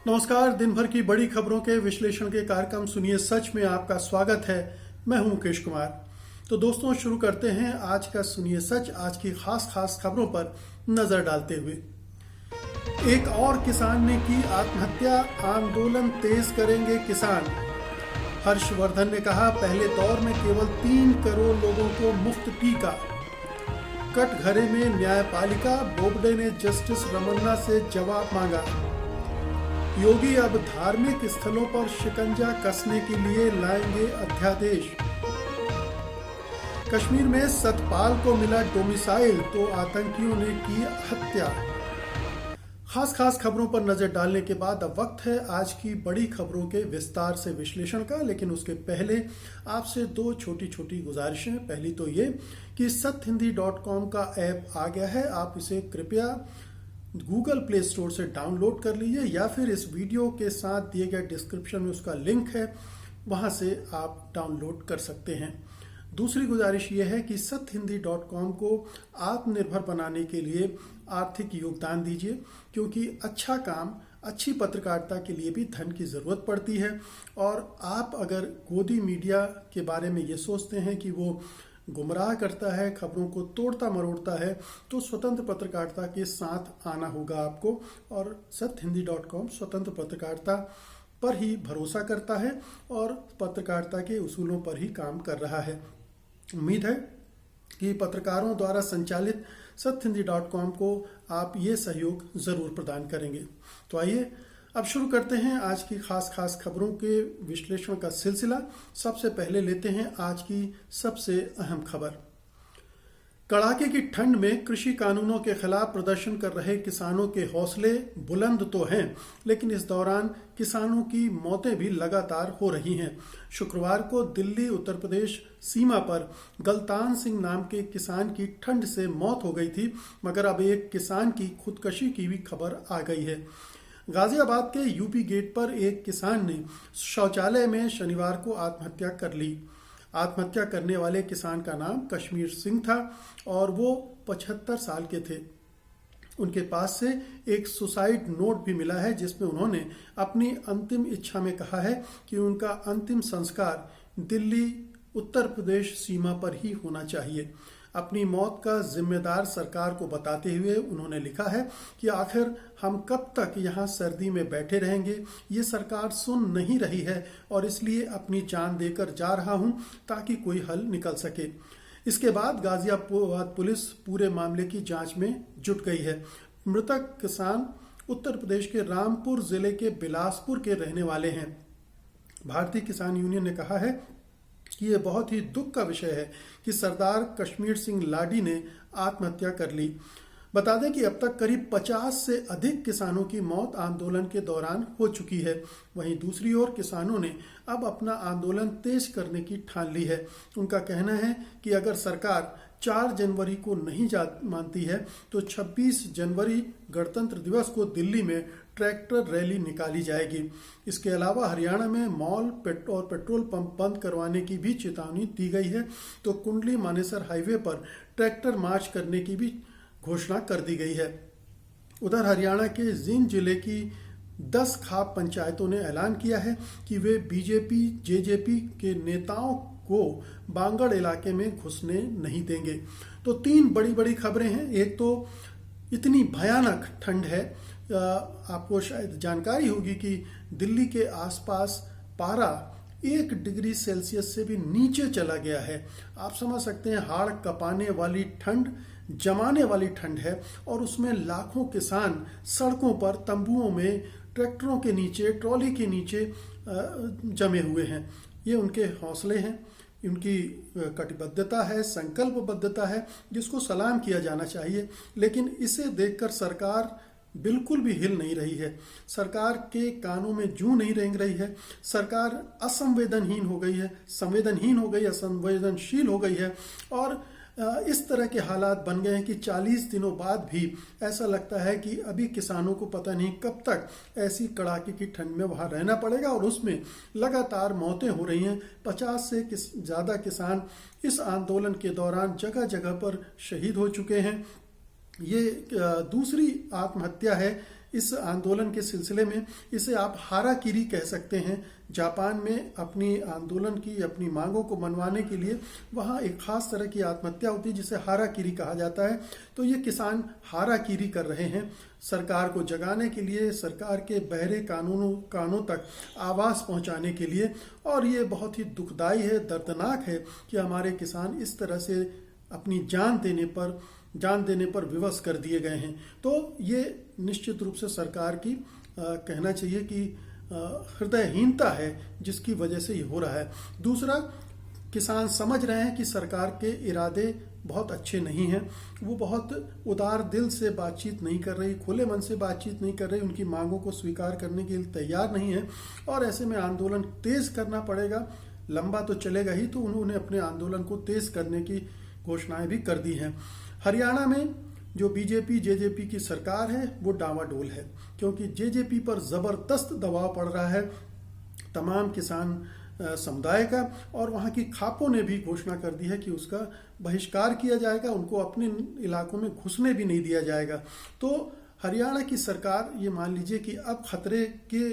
नमस्कार। दिन भर की बड़ी खबरों के विश्लेषण के कार्यक्रम सुनिए सच में आपका स्वागत है। मैं हूं मुकेश कुमार। तो दोस्तों, शुरू करते हैं आज का सुनिए सच। आज की खास खबरों पर नजर डालते हुए, एक और किसान ने की आत्महत्या, आंदोलन तेज करेंगे किसान। हर्षवर्धन ने कहा, पहले दौर में केवल 3 करोड़ लोगों को मुफ्त टीका। कटघरे में न्यायपालिका, बोबडे ने जस्टिस रमन्ना से जवाब मांगा। योगी अब धार्मिक स्थलों पर शिकंजा कसने के लिए लाएंगे अध्यादेश। कश्मीर में सतपाल को मिला डोमिसाइल तो आतंकियों ने की हत्या। खास खबरों पर नजर डालने के बाद अब वक्त है आज की बड़ी खबरों के विस्तार से विश्लेषण का। लेकिन उसके पहले आपसे 2 छोटी गुजारिशें। पहली तो ये कि satyhindi.com का ऐप आ गया है। आप इसे कृपया गूगल प्ले स्टोर से डाउनलोड कर लीजिए या फिर इस वीडियो के साथ दिए गए डिस्क्रिप्शन में उसका लिंक है, वहां से आप डाउनलोड कर सकते हैं। दूसरी गुजारिश ये है कि satyhindi.com को आत्मनिर्भर बनाने के लिए आर्थिक योगदान दीजिए, क्योंकि अच्छा काम, अच्छी पत्रकारिता के लिए भी धन की जरूरत पड़ती है। और आप अगर गोदी मीडिया के बारे में ये सोचते हैं कि वो गुमराह करता है, खबरों को तोड़ता मरोड़ता है, तो स्वतंत्र पत्रकारिता के साथ आना होगा आपको। और satyhindi.com स्वतंत्र पत्रकारिता पर ही भरोसा करता है और पत्रकारिता के उसूलों पर ही काम कर रहा है। उम्मीद है कि पत्रकारों द्वारा संचालित satyhindi.com को आप ये सहयोग जरूर प्रदान करेंगे। तो आइए अब शुरू करते हैं आज की खास खबरों के विश्लेषण का सिलसिला। सबसे पहले लेते हैं आज की सबसे अहम खबर। कड़ाके की ठंड में कृषि कानूनों के खिलाफ प्रदर्शन कर रहे किसानों के हौसले बुलंद तो हैं, लेकिन इस दौरान किसानों की मौतें भी लगातार हो रही हैं। शुक्रवार को दिल्ली उत्तर प्रदेश सीमा पर गलतान सिंह नाम के किसान की ठंड से मौत हो गई थी, मगर अब एक किसान की खुदकुशी की भी खबर आ गई है। गाजियाबाद के यूपी गेट पर एक किसान ने शौचालय में शनिवार को आत्महत्या कर ली। आत्महत्या करने वाले किसान का नाम कश्मीर सिंह था और वो 75 साल के थे। उनके पास से एक सुसाइड नोट भी मिला है, जिसमें उन्होंने अपनी अंतिम इच्छा में कहा है कि उनका अंतिम संस्कार दिल्ली उत्तर प्रदेश सीमा पर ही होना चाहिए। अपनी मौत का जिम्मेदार सरकार को बताते हुए उन्होंने लिखा है कि आखिर हम कब तक यहाँ सर्दी में बैठे रहेंगे। ये सरकार सुन नहीं रही है और इसलिए अपनी जान देकर जा रहा हूँ ताकि कोई हल निकल सके। इसके बाद गाजियाबाद पुलिस पूरे मामले की जांच में जुट गई है। मृतक किसान उत्तर प्रदेश के रामपुर जिले के बिलासपुर के रहने वाले हैं। भारतीय किसान यूनियन ने कहा है कि यह बहुत ही दुख का विषय है कि सरदार कश्मीर सिंह लाडी ने आत्महत्या कर ली। बता दें कि अब तक करीब 50 से अधिक किसानों की मौत आंदोलन के दौरान हो चुकी है। वहीं दूसरी ओर किसानों ने अब अपना आंदोलन तेज करने की ठान ली है। उनका कहना है कि अगर सरकार 4 जनवरी को नहीं मानती है तो 26 जनवरी गणतंत्र दिवस को दिल्ली में ट्रैक्टर रैली निकाली जाएगी। इसके अलावा हरियाणा में मॉल और पेट्रोल पंप बंद करवाने की भी चेतावनी दी गई है, तो कुंडली मानेसर हाईवे पर ट्रैक्टर मार्च करने की भी घोषणा कर दी गई है। उधर हरियाणा के जींद जिले की 10 खाप पंचायतों ने ऐलान किया है कि वे बीजेपी जेजेपी के नेताओं को बांगड़ इलाके में घुसने नहीं देंगे। तो 3 बड़ी खबरें हैं। एक तो इतनी भयानक ठंड है, आपको शायद जानकारी होगी कि दिल्ली के आसपास पारा 1 डिग्री सेल्सियस से भी नीचे चला गया है। आप समझ सकते हैं, हाड़ कपाने वाली ठंड, जमाने वाली ठंड है। और उसमें लाखों किसान सड़कों पर, तंबुओं में, ट्रैक्टरों के नीचे, ट्रॉली के नीचे जमे हुए हैं। ये उनके हौसले हैं, उनकी कटिबद्धता है, संकल्पबद्धता है, जिसको सलाम किया जाना चाहिए। लेकिन इसे देखकर सरकार बिल्कुल भी हिल नहीं रही है। सरकार के कानों में जूं नहीं रेंग रही है। सरकार असंवेदनहीन हो गई है, असंवेदनशील हो गई है। और इस तरह के हालात बन गए हैं कि 40 दिनों बाद भी ऐसा लगता है कि अभी किसानों को पता नहीं कब तक ऐसी कड़ाके की ठंड में वहां रहना पड़ेगा। और उसमें लगातार मौतें हो रही हैं। 50 से ज़्यादा किसान इस आंदोलन के दौरान जगह जगह पर शहीद हो चुके हैं। ये दूसरी आत्महत्या है इस आंदोलन के सिलसिले में इसे आप हाराकीरी कह सकते हैं। जापान में अपनी आंदोलन की, अपनी मांगों को मनवाने के लिए वहाँ एक खास तरह की आत्महत्या होती है जिसे हाराकीरी कहा जाता है। तो ये किसान हाराकीरी कर रहे हैं सरकार को जगाने के लिए, सरकार के बहरे कानों तक आवाज़ पहुंचाने के लिए। और ये बहुत ही दुखदाई है, दर्दनाक है कि हमारे किसान इस तरह से अपनी जान देने पर विवश कर दिए गए हैं। तो ये निश्चित रूप से सरकार की कहना चाहिए कि हृदयहीनता है जिसकी वजह से ये हो रहा है। दूसरा, किसान समझ रहे हैं कि सरकार के इरादे बहुत अच्छे नहीं हैं, वो बहुत उदार दिल से बातचीत नहीं कर रही, खुले मन से बातचीत नहीं कर रही, उनकी मांगों को स्वीकार करने के लिए तैयार नहीं है। और ऐसे में आंदोलन तेज करना पड़ेगा, लंबा तो चलेगा ही, तो उन्होंने अपने आंदोलन को तेज करने की घोषणाएं भी कर दी हैं। हरियाणा में जो बीजेपी जेजेपी की सरकार है वो डावाडोल है, क्योंकि जेजेपी पर जबरदस्त दबाव पड़ रहा है तमाम किसान समुदाय का। और वहाँ की खापों ने भी घोषणा कर दी है कि उसका बहिष्कार किया जाएगा, उनको अपने इलाकों में घुसने भी नहीं दिया जाएगा। तो हरियाणा की सरकार ये मान लीजिए कि अब खतरे के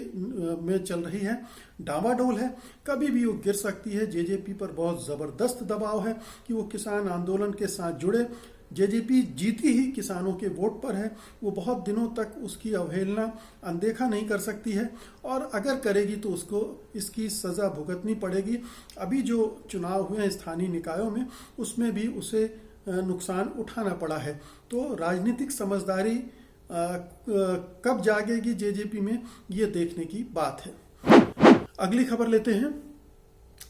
में चल रही है, डावाडोल है, कभी भी वो गिर सकती है। जेजेपी पर बहुत ज़बरदस्त दबाव है कि वो किसान आंदोलन के साथ जुड़े। जेजेपी जीती ही किसानों के वोट पर है, वो बहुत दिनों तक उसकी अवहेलना अनदेखा नहीं कर सकती है, और अगर करेगी तो उसको इसकी सज़ा भुगतनी पड़ेगी। अभी जो चुनाव हुए हैं स्थानीय निकायों में, उसमें भी उसे नुकसान उठाना पड़ा है। तो राजनीतिक समझदारी कब जागेगी जेजेपी में, ये देखने की बात है। अगली खबर लेते हैं।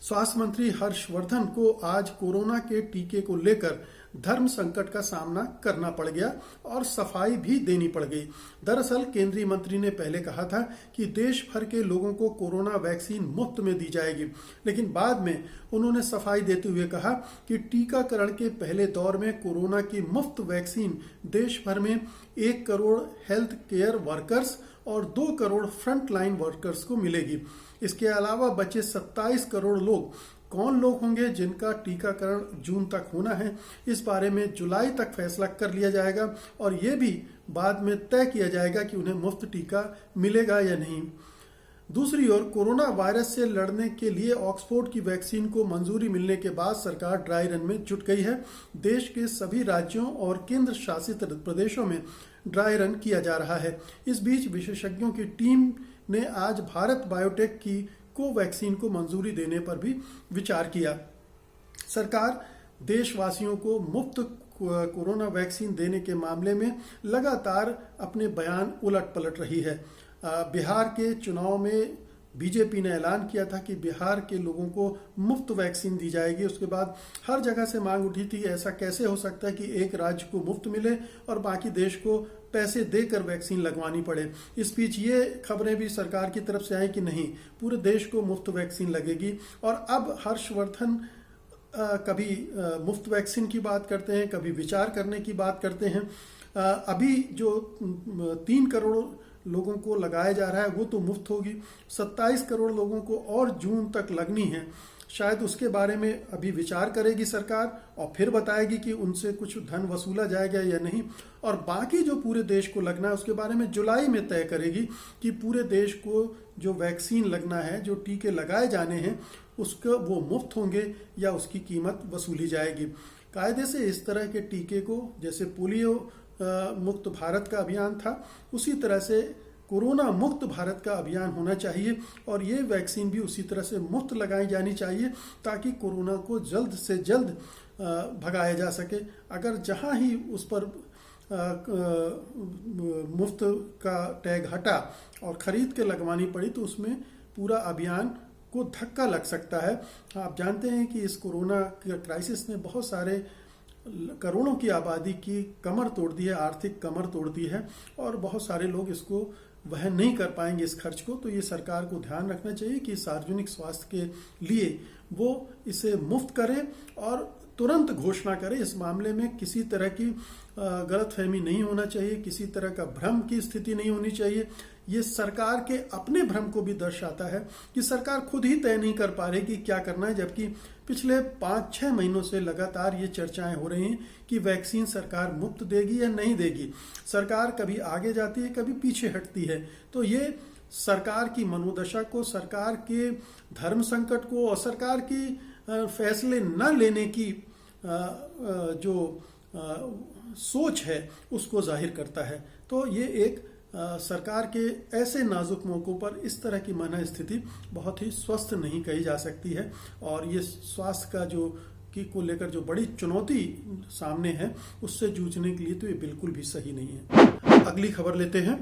स्वास्थ्य मंत्री हर्षवर्धन को आज कोरोना के टीके को लेकर धर्म संकट का सामना करना पड़ गया और सफाई भी देनी पड़ गई। दरअसल केंद्रीय मंत्री ने पहले कहा था कि देश भर के लोगों को कोरोना वैक्सीन मुफ्त में दी जाएगी, लेकिन बाद में उन्होंने सफाई देते हुए कहा कि टीकाकरण के पहले दौर में कोरोना की मुफ्त वैक्सीन देश भर में 1 करोड़ हेल्थ केयर वर्कर्स और 2 करोड़ फ्रंट लाइन वर्कर्स को मिलेगी। इसके अलावा बचे 27 करोड़ लोग कौन लोग होंगे जिनका टीकाकरण जून तक होना है, इस बारे में जुलाई तक फैसला कर लिया जाएगा, और ये भी बाद में तय किया जाएगा कि उन्हें मुफ्त टीका मिलेगा या नहीं। दूसरी ओर कोरोना वायरस से लड़ने के लिए ऑक्सफोर्ड की वैक्सीन को मंजूरी मिलने के बाद सरकार ड्राई रन में जुट गई है। देश के सभी राज्यों और केंद्र शासित प्रदेशों में ड्राई रन किया जा रहा है। इस बीच विशेषज्ञों की टीम ने आज भारत बायोटेक की कोवैक्सीन को मंजूरी देने पर भी विचार किया। सरकार देशवासियों को मुफ्त कोरोना वैक्सीन देने के मामले में लगातार अपने बयान उलट पलट रही है। बिहार के चुनाव में बीजेपी ने ऐलान किया था कि बिहार के लोगों को मुफ्त वैक्सीन दी जाएगी। उसके बाद हर जगह से मांग उठी थी, ऐसा कैसे हो सकता है कि एक राज्य को मुफ्त मिले और बाकी देश को पैसे देकर वैक्सीन लगवानी पड़े। इस बीच ये खबरें भी सरकार की तरफ से आई कि नहीं, पूरे देश को मुफ्त वैक्सीन लगेगी। और अब हर्षवर्धन कभी मुफ्त वैक्सीन की बात करते हैं, कभी विचार करने की बात करते हैं। अभी जो 3 करोड़ लोगों को लगाया जा रहा है वो तो मुफ्त होगी, 27 करोड़ लोगों को और जून तक लगनी है। शायद उसके बारे में अभी विचार करेगी सरकार और फिर बताएगी कि उनसे कुछ धन वसूला जाएगा या नहीं। और बाकी जो पूरे देश को लगना है उसके बारे में जुलाई में तय करेगी कि पूरे देश को जो वैक्सीन लगना है, जो टीके लगाए जाने हैं, उसका वो मुफ्त होंगे या उसकी कीमत वसूली जाएगी। कायदे से इस तरह के टीके को, जैसे पोलियो मुक्त भारत का अभियान था, उसी तरह से कोरोना मुक्त भारत का अभियान होना चाहिए और ये वैक्सीन भी उसी तरह से मुफ्त लगाई जानी चाहिए ताकि कोरोना को जल्द से जल्द भगाया जा सके। अगर जहां ही उस पर मुफ्त का टैग हटा और खरीद के लगवानी पड़ी तो उसमें पूरा अभियान को धक्का लग सकता है। आप जानते हैं कि इस कोरोना क्राइसिस ने बहुत सारे करोड़ों की आबादी की कमर तोड़ दी है, आर्थिक कमर तोड़ दी है, और बहुत सारे लोग इसको वहन नहीं कर पाएंगे इस खर्च को। तो ये सरकार को ध्यान रखना चाहिए कि सार्वजनिक स्वास्थ्य के लिए वो इसे मुफ्त करे और तुरंत घोषणा करे। इस मामले में किसी तरह की गलतफहमी नहीं होना चाहिए, किसी तरह का भ्रम की स्थिति नहीं होनी चाहिए। ये सरकार के अपने भ्रम को भी दर्शाता है कि सरकार खुद ही तय नहीं कर पा रही कि क्या करना है, जबकि पिछले 5-6 महीनों से लगातार ये चर्चाएं हो रही हैं कि वैक्सीन सरकार मुफ्त देगी या नहीं देगी। सरकार कभी आगे जाती है, कभी पीछे हटती है। तो ये सरकार की मनोदशा को, सरकार के धर्म संकट को और सरकार की फैसले न लेने की जो सोच है उसको जाहिर करता है। तो ये एक सरकार के ऐसे नाजुक मौकों पर इस तरह की मन स्थिति बहुत ही स्वस्थ नहीं कही जा सकती है, और ये स्वास्थ्य का को लेकर जो बड़ी चुनौती सामने है उससे जूझने के लिए तो ये बिल्कुल भी सही नहीं है। अगली खबर लेते हैं।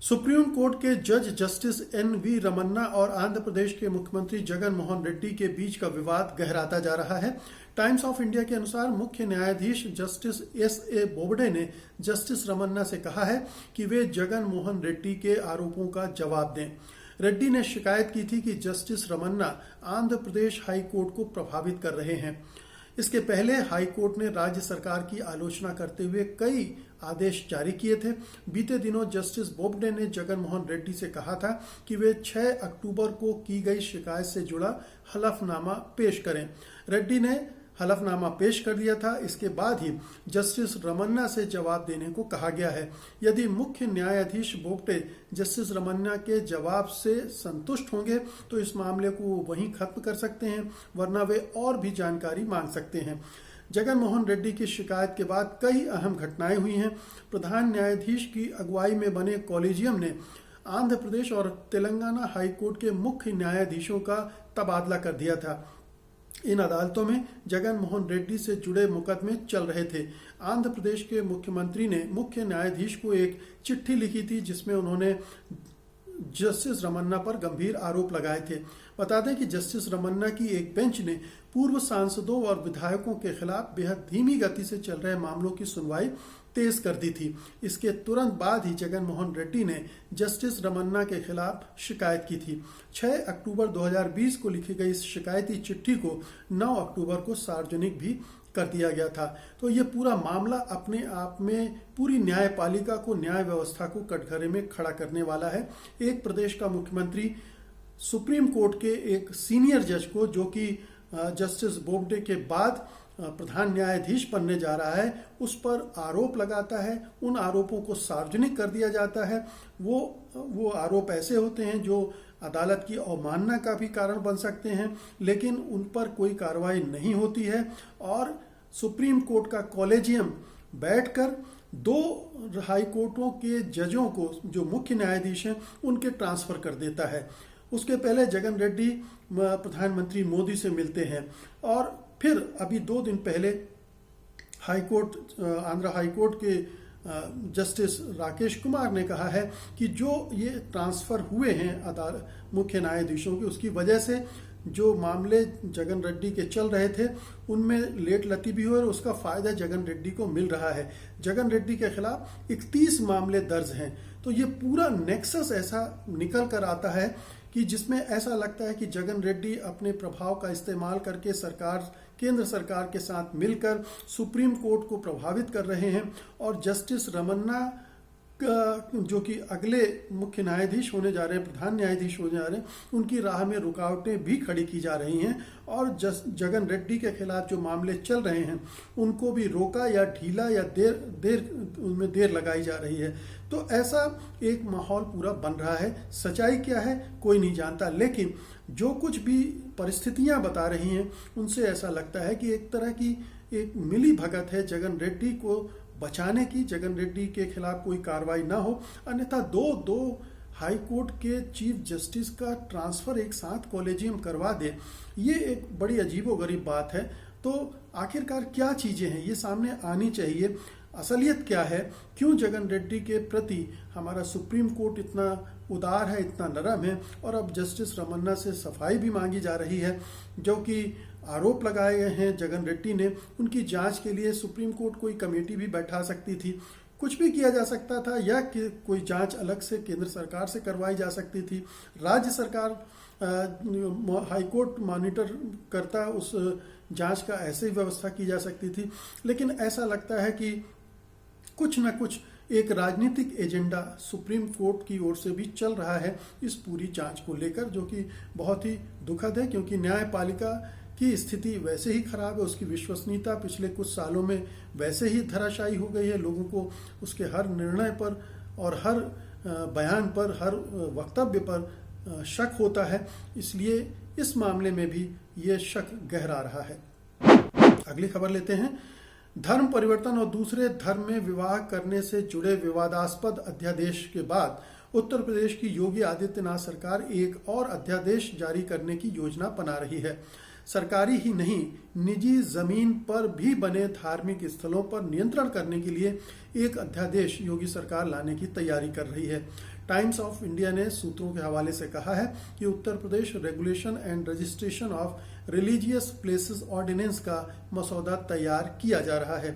सुप्रीम कोर्ट के जज जस्टिस एन.वी. रमन्ना और आंध्र प्रदेश के मुख्यमंत्री जगन मोहन रेड्डी के बीच का विवाद गहराता जा रहा है। टाइम्स ऑफ इंडिया के अनुसार मुख्य न्यायाधीश जस्टिस एस.ए. बोबडे ने जस्टिस रमन्ना से कहा है कि वे जगन मोहन रेड्डी के आरोपों का जवाब दें। रेड्डी ने शिकायत की थी कि justice Ramana Andhra Pradesh high court को प्रभावित कर रहे हैं। इसके पहले हाई कोर्ट ने राज्य सरकार की आलोचना करते हुए कई आदेश जारी किए थे। बीते दिनों जस्टिस बोबडे ने जगन मोहन रेड्डी से कहा था कि वे 6 अक्टूबर को की गई शिकायत से जुड़ा हलफनामा पेश करें। रेड्डी ने हलफनामा पेश कर दिया था। इसके बाद ही जस्टिस रमन्ना से जवाब देने को कहा गया है। यदि मुख्य न्यायाधीश बोबडे जस्टिस रमन्ना के जवाब से संतुष्ट होंगे तो इस मामले को वहीं खत्म कर सकते हैं, वरना वे और भी जानकारी मांग सकते हैं। जगन मोहन रेड्डी की शिकायत के बाद कई अहम घटनाएं हुई हैं। प्रधान न्यायाधीश की अगुवाई में बने कॉलेजियम ने आंध्र प्रदेश और तेलंगाना हाई कोर्ट के मुख्य न्यायाधीशों का तबादला कर दिया था। इन अदालतों में जगन मोहन रेड्डी से जुड़े मुकदमे चल रहे थे। आंध्र प्रदेश के मुख्यमंत्री ने मुख्य न्यायाधीश को एक चिट्ठी लिखी थी जिसमें उन्होंने जस्टिस रमन्ना पर गंभीर आरोप लगाए थे। बता दें कि जस्टिस रमन्ना की एक बेंच ने पूर्व सांसदों और विधायकों के खिलाफ बेहद धीमी गति से चल रहे मामलों की सुनवाई तेज कर दी थी। इसके तुरंत बाद ही जगन मोहन रेड्डी ने जस्टिस रमन्ना के खिलाफ शिकायत की थी। 6 अक्टूबर 2020 को लिखी गई इस शिकायती चिट्ठी को 9 अक्टूबर को सार्वजनिक भी कर दिया गया था। तो ये पूरा मामला अपने आप में पूरी न्यायपालिका को, न्याय व्यवस्था को कटघरे में खड़ा करने वाला है। एक प्रदेश का मुख्यमंत्री सुप्रीम कोर्ट के एक सीनियर जज को, जो कि जस्टिस बोबडे के बाद प्रधान न्यायाधीश बनने जा रहा है, उस पर आरोप लगाता है। उन आरोपों को सार्वजनिक कर दिया जाता है। वो आरोप ऐसे होते हैं जो अदालत की अवमानना का भी कारण बन सकते हैं, लेकिन उन पर कोई कार्रवाई नहीं होती है और सुप्रीम कोर्ट का कॉलेजियम बैठकर 2 हाई कोर्टों के जजों को, जो मुख्य न्यायाधीश हैं, उनके ट्रांसफर कर देता है। उसके पहले जगन रेड्डी प्रधानमंत्री मोदी से मिलते हैं और फिर अभी 2 दिन पहले आंध्र हाई कोर्ट के जस्टिस राकेश कुमार ने कहा है कि जो ये ट्रांसफर हुए हैं मुख्य न्यायाधीशों के, उसकी वजह से जो मामले जगन रेड्डी के चल रहे थे उनमें लेट लतीफी हुई और उसका फायदा जगन रेड्डी को मिल रहा है। जगन रेड्डी के खिलाफ 31 मामले दर्ज हैं। तो ये पूरा नेक्सस ऐसा निकल कर आता है कि जिसमें ऐसा लगता है कि जगन रेड्डी अपने प्रभाव का इस्तेमाल करके केंद्र सरकार के साथ मिलकर सुप्रीम कोर्ट को प्रभावित कर रहे हैं और जस्टिस रमन्ना जो कि अगले मुख्य न्यायाधीश होने जा रहे हैं, प्रधान न्यायाधीश होने जा रहे हैं, उनकी राह में रुकावटें भी खड़ी की जा रही हैं और जगन रेड्डी के खिलाफ जो मामले चल रहे हैं उनको भी रोका या ढीला या उनमें देर लगाई जा रही है। तो ऐसा एक माहौल पूरा बन रहा है। सच्चाई क्या है कोई नहीं जानता, लेकिन जो कुछ भी परिस्थितियां बता रही हैं उनसे ऐसा लगता है कि एक तरह की एक मिली भगत है जगन रेड्डी को बचाने की, जगन रेड्डी के खिलाफ कोई कार्रवाई ना हो, अन्यथा दो हाई कोर्ट के चीफ जस्टिस का ट्रांसफर एक साथ कॉलेजियम करवा दे। ये एक बड़ी अजीबोगरीब बात है। तो आखिरकार क्या चीजें हैं ये सामने आनी चाहिए। असलियत क्या है, क्यों जगन रेड्डी के प्रति हमारा सुप्रीम कोर्ट इतना उदार है, इतना नरम है और अब जस्टिस रमन्ना से सफाई भी मांगी जा रही है। जो कि आरोप लगाए गए हैं जगन रेड्डी ने, उनकी जांच के लिए सुप्रीम कोर्ट कोई कमेटी भी बैठा सकती थी, कुछ भी किया जा सकता था, या कि कोई जांच अलग से केंद्र सरकार से करवाई जा सकती थी। राज्य सरकार हाईकोर्ट मॉनिटर करता, उस जांच का ऐसे ही व्यवस्था की जा सकती थी। लेकिन ऐसा लगता है कि कुछ न कुछ एक राजनीतिक एजेंडा सुप्रीम कोर्ट की ओर से भी चल रहा है इस पूरी जांच को लेकर, जो कि बहुत ही दुखद है, क्योंकि न्यायपालिका की स्थिति वैसे ही खराब है। उसकी विश्वसनीयता पिछले कुछ सालों में वैसे ही धराशायी हो गई है। लोगों को उसके हर निर्णय पर और हर बयान पर, हर वक्तव्य पर शक होता है। इसलिए इस मामले में भी ये शक गहरा रहा है। अगली खबर लेते हैं। धर्म परिवर्तन और दूसरे धर्म में विवाह करने से जुड़े विवादास्पद अध्यादेश के बाद उत्तर प्रदेश की योगी आदित्यनाथ सरकार एक और अध्यादेश जारी करने की योजना बना रही है। सरकारी ही नहीं, निजी जमीन पर भी बने धार्मिक स्थलों पर नियंत्रण करने के लिए एक अध्यादेश योगी सरकार लाने की तैयारी कर रही है। टाइम्स ऑफ इंडिया ने सूत्रों के हवाले से कहा है कि Uttar Pradesh regulation and registration of religious places ordinance का मसौदा तैयार किया जा रहा है।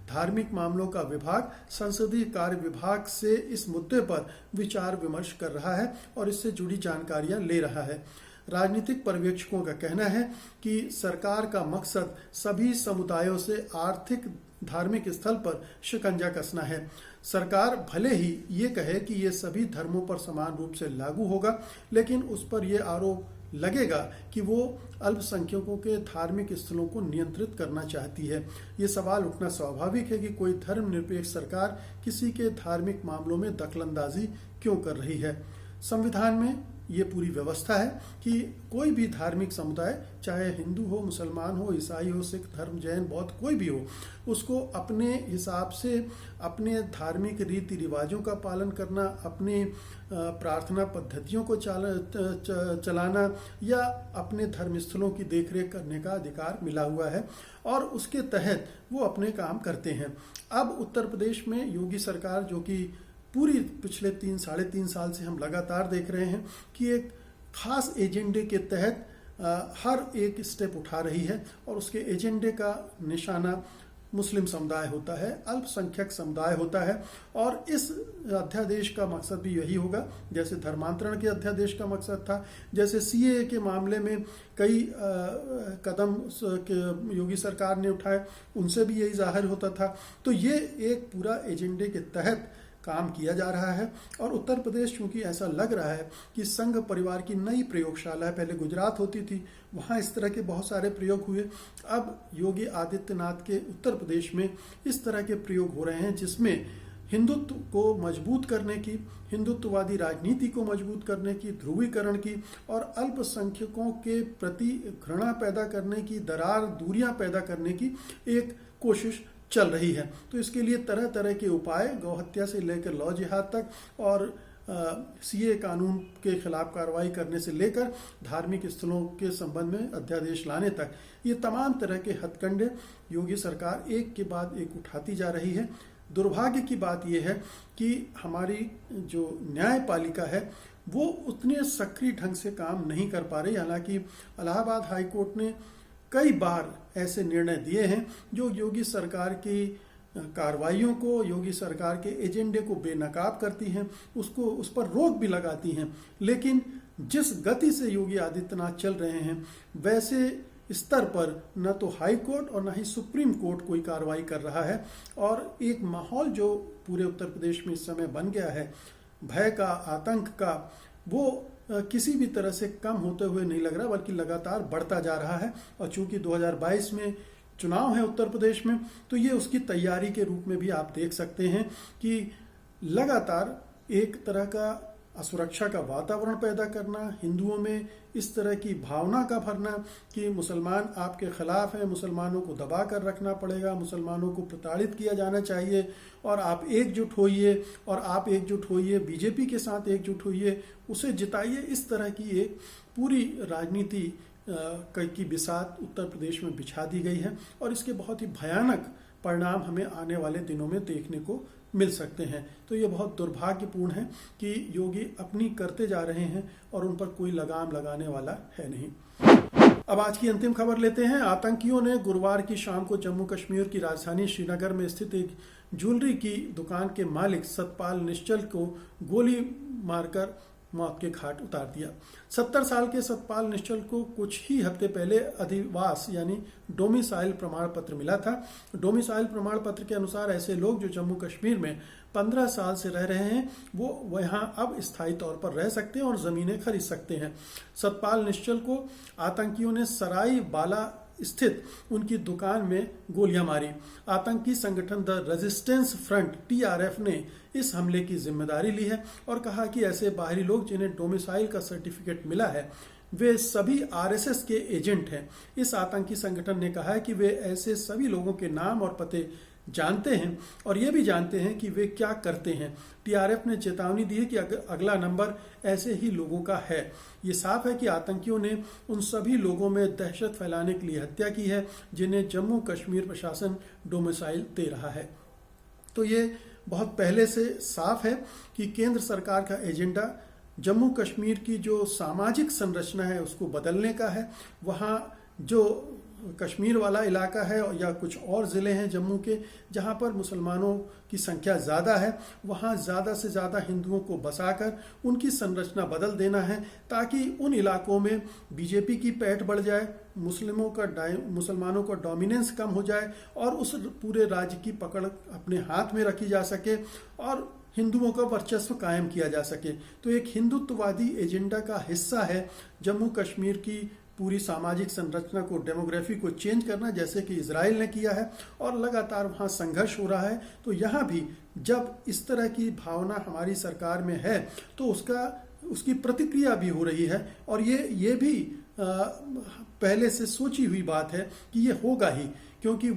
धार्मिक मामलों का विभाग संसदीय कार्य विभाग से इस मुद्दे पर विचार विमर्श कर रहा है और इससे जुड़ी जानकारियां ले रहा है। राजनीतिक पर्यवेक्षकों का कहना है कि सरकार का मकसद सभी समुदायों से आर्थिक धार्मिक स्थल पर शिकंजा कसना है। सरकार भले ही ये कहे कि ये सभी धर्मों पर समान रूप से लागू होगा, लेकिन उस पर यह आरोप लगेगा कि वो अल्पसंख्यकों के धार्मिक स्थलों को नियंत्रित करना चाहती है। ये सवाल उठना स्वाभाविक है कि कोई धर्मनिरपेक्ष सरकार किसी के धार्मिक मामलों में दखलंदाजी क्यों कर रही है। संविधान में ये पूरी व्यवस्था है कि कोई भी धार्मिक समुदाय, चाहे हिंदू हो, मुसलमान हो, ईसाई हो, सिख धर्म, जैन, बौद्ध, कोई भी हो, उसको अपने हिसाब से अपने धार्मिक रीति रिवाजों का पालन करना, अपने प्रार्थना पद्धतियों को चलाना या अपने धर्मस्थलों की देखरेख करने का अधिकार मिला हुआ है और उसके तहत वो अपने काम करते हैं। अब उत्तर प्रदेश में योगी सरकार, जो कि पूरी पिछले 3-3.5 साल से हम लगातार देख रहे हैं कि एक खास एजेंडे के तहत हर एक स्टेप उठा रही है और उसके एजेंडे का निशाना मुस्लिम समुदाय होता है, अल्पसंख्यक समुदाय होता है। और इस अध्यादेश का मकसद भी यही होगा, जैसे धर्मांतरण के अध्यादेश का मकसद था, जैसे सीएए के मामले में कई कदम योगी सरकार ने उठाए, उनसे भी यही जाहिर होता था। तो ये एक पूरा एजेंडे के तहत काम किया जा रहा है। और उत्तर प्रदेश, चूंकि ऐसा लग रहा है कि संघ परिवार की नई प्रयोगशाला है, पहले गुजरात होती थी, वहां इस तरह के बहुत सारे प्रयोग हुए, अब योगी आदित्यनाथ के उत्तर प्रदेश में इस तरह के प्रयोग हो रहे हैं जिसमें हिंदुत्व को मजबूत करने की, हिंदुत्ववादी राजनीति को मजबूत करने की, ध्रुवीकरण की और अल्पसंख्यकों के प्रति घृणा पैदा करने की, दरार, दूरियां पैदा करने की एक कोशिश चल रही है। तो इसके लिए तरह तरह के उपाय, गौहत्या से लेकर लौ जिहाद तक और सीए कानून के खिलाफ कार्रवाई करने से लेकर धार्मिक स्थलों के संबंध में अध्यादेश लाने तक, ये तमाम तरह के हथकंडे योगी सरकार एक के बाद एक उठाती जा रही है। दुर्भाग्य की बात यह है कि हमारी जो न्यायपालिका है वो उतने सक्रिय ढंग से काम नहीं कर पा रही। हालांकि इलाहाबाद हाईकोर्ट ने कई बार ऐसे निर्णय दिए हैं जो योगी सरकार की कार्रवाइयों को, योगी सरकार के एजेंडे को बेनकाब करती हैं, उसको उस पर रोक भी लगाती हैं। लेकिन जिस गति से योगी आदित्यनाथ चल रहे हैं, वैसे स्तर पर न तो हाई कोर्ट और न ही सुप्रीम कोर्ट कोई कार्रवाई कर रहा है। और एक माहौल जो पूरे उत्तर प्रदेश में इस समय बन गया है, भय का, आतंक का, वो किसी भी तरह से कम होते हुए नहीं लग रहा, बल्कि लगातार बढ़ता जा रहा है। और चूंकि 2022 में चुनाव है उत्तर प्रदेश में, तो ये उसकी तैयारी के रूप में भी आप देख सकते हैं कि लगातार एक तरह का असुरक्षा का वातावरण पैदा करना, हिंदुओं में इस तरह की भावना का भरना कि मुसलमान आपके खिलाफ हैं, मुसलमानों को दबा कर रखना पड़ेगा, मुसलमानों को प्रताड़ित किया जाना चाहिए और आप एकजुट होइए, और आप एकजुट होइए, बीजेपी के साथ एकजुट होइए, उसे जिताइए। इस तरह की एक पूरी राजनीति की बिसात उत्तर प्रदेश में बिछा दी गई है और इसके बहुत ही भयानक परिणाम हमें आने वाले दिनों में देखने को मिल सकते हैं। तो ये बहुत दुर्भाग्यपूर्ण है कि योगी अपनी करते जा रहे हैं और उन पर कोई लगाम लगाने वाला है नहीं। अब आज की अंतिम खबर लेते हैं। आतंकियों ने गुरुवार की शाम को जम्मू कश्मीर की राजधानी श्रीनगर में स्थित एक ज्वेलरी की दुकान के मालिक सतपाल निश्चल को गोली मारकर मौत के घाट उतार दिया। 70 साल के सतपाल निश्चल को कुछ ही हफ्ते पहले अधिवास यानी डोमिसाइल प्रमाण पत्र मिला था। डोमिसाइल प्रमाण पत्र के अनुसार ऐसे लोग जो जम्मू कश्मीर में 15 साल से रह रहे हैं वो वहां अब स्थायी तौर पर रह सकते हैं और जमीनें खरीद सकते हैं। सतपाल निश्चल को आतंकियों ने सराय बाला स्थित उनकी दुकान में गोलियां मारी। आतंकी संगठन द रेजिस्टेंस फ्रंट TRF ने इस हमले की जिम्मेदारी ली है और कहा कि ऐसे बाहरी लोग जिन्हें डोमिसाइल का सर्टिफिकेट मिला है वे सभी RSS के एजेंट हैं। इस आतंकी संगठन ने कहा है कि वे ऐसे सभी लोगों के नाम और पते जानते हैं और ये भी जानते हैं कि वे क्या करते हैं। TRF ने चेतावनी दी है कि अगला नंबर ऐसे ही लोगों का है। ये साफ है कि आतंकियों ने उन सभी लोगों में दहशत फैलाने के लिए हत्या की है जिन्हें जम्मू कश्मीर प्रशासन डोमिसाइल दे रहा है। तो ये बहुत पहले से साफ है कि केंद्र सरकार का एजेंडा जम्मू कश्मीर की जो सामाजिक संरचना है उसको बदलने का है। वहाँ जो कश्मीर वाला इलाका है या कुछ और ज़िले हैं जम्मू के जहां पर मुसलमानों की संख्या ज़्यादा है, वहां ज़्यादा से ज़्यादा हिंदुओं को बसाकर उनकी संरचना बदल देना है ताकि उन इलाकों में बीजेपी की पैठ बढ़ जाए, मुसलमानों का डोमिनेंस कम हो जाए और उस पूरे राज्य की पकड़ अपने हाथ में रखी जा सके और हिंदुओं का वर्चस्व कायम किया जा सके। तो एक हिंदुत्ववादी एजेंडा का हिस्सा है जम्मू कश्मीर की पूरी सामाजिक संरचना को, डेमोग्राफी को चेंज करना, जैसे कि इजराइल ने किया है और लगातार वहाँ संघर्ष हो रहा है। तो यहाँ भी जब इस तरह की भावना हमारी सरकार में है तो उसकी प्रतिक्रिया भी हो रही है और ये भी पहले से सोची हुई बात है कि ये होगा ही, क्योंकि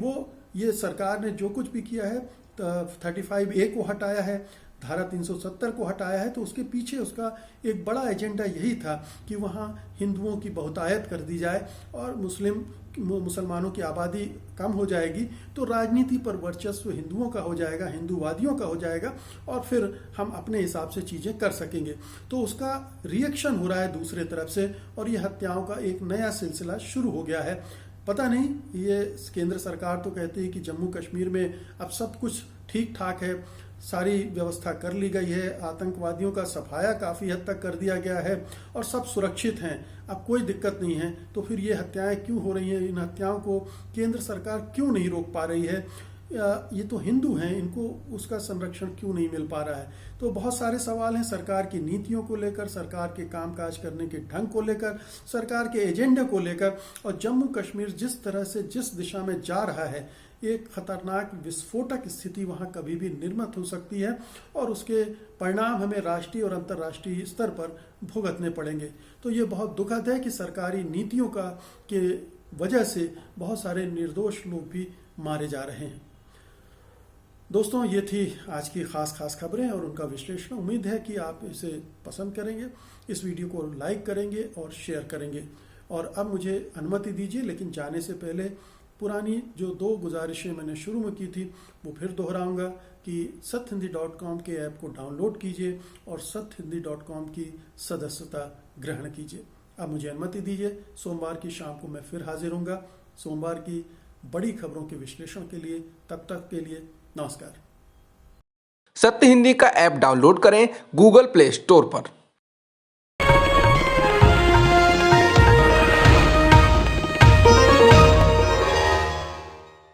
ये सरकार ने जो कुछ भी किया है 35A को हटाया है, धारा 370 को हटाया है, तो उसके पीछे उसका एक बड़ा एजेंडा यही था कि वहाँ हिंदुओं की बहुतायत कर दी जाए और मुसलमानों की आबादी कम हो जाएगी तो राजनीति पर वर्चस्व हिंदुओं का हो जाएगा, हिंदूवादियों का हो जाएगा और फिर हम अपने हिसाब से चीज़ें कर सकेंगे। तो उसका रिएक्शन हो रहा है दूसरे तरफ से और ये हत्याओं का एक नया सिलसिला शुरू हो गया है। पता नहीं, ये केंद्र सरकार तो कहती है कि जम्मू कश्मीर में अब सब कुछ ठीक ठाक है, सारी व्यवस्था कर ली गई है, आतंकवादियों का सफाया काफ़ी हद तक कर दिया गया है और सब सुरक्षित हैं, अब कोई दिक्कत नहीं है। तो फिर ये हत्याएं क्यों हो रही हैं? इन हत्याओं को केंद्र सरकार क्यों नहीं रोक पा रही है? ये तो हिंदू हैं, इनको उसका संरक्षण क्यों नहीं मिल पा रहा है? तो बहुत सारे सवाल हैं सरकार की नीतियों को लेकर, सरकार के कामकाज करने के ढंग को लेकर, सरकार के एजेंडे को लेकर। और जम्मू कश्मीर जिस तरह से जिस दिशा में जा रहा है, एक खतरनाक विस्फोटक स्थिति वहां कभी भी निर्मित हो सकती है और उसके परिणाम हमें राष्ट्रीय और अंतर्राष्ट्रीय स्तर पर भुगतने पड़ेंगे। तो ये बहुत दुखद है कि सरकारी नीतियों के वजह से बहुत सारे निर्दोष लोग भी मारे जा रहे हैं। दोस्तों, ये थी आज की खास खबरें और उनका विश्लेषण। उम्मीद है कि आप इसे पसंद करेंगे, इस वीडियो को लाइक करेंगे और शेयर करेंगे। और अब मुझे अनुमति दीजिए, लेकिन जाने से पहले पुरानी जो 2 गुजारिशें मैंने शुरू में की थी वो फिर दोहराऊंगा कि sathhindi.com के ऐप को डाउनलोड कीजिए और sathhindi.com की सदस्यता ग्रहण कीजिए। अब मुझे अनुमति दीजिए, सोमवार की शाम को मैं फिर हाजिर होऊंगा सोमवार की बड़ी खबरों के विश्लेषण के लिए। तब तक के लिए नमस्कार। सत्य हिंदी का ऐप डाउनलोड करें गूगल प्ले स्टोर पर।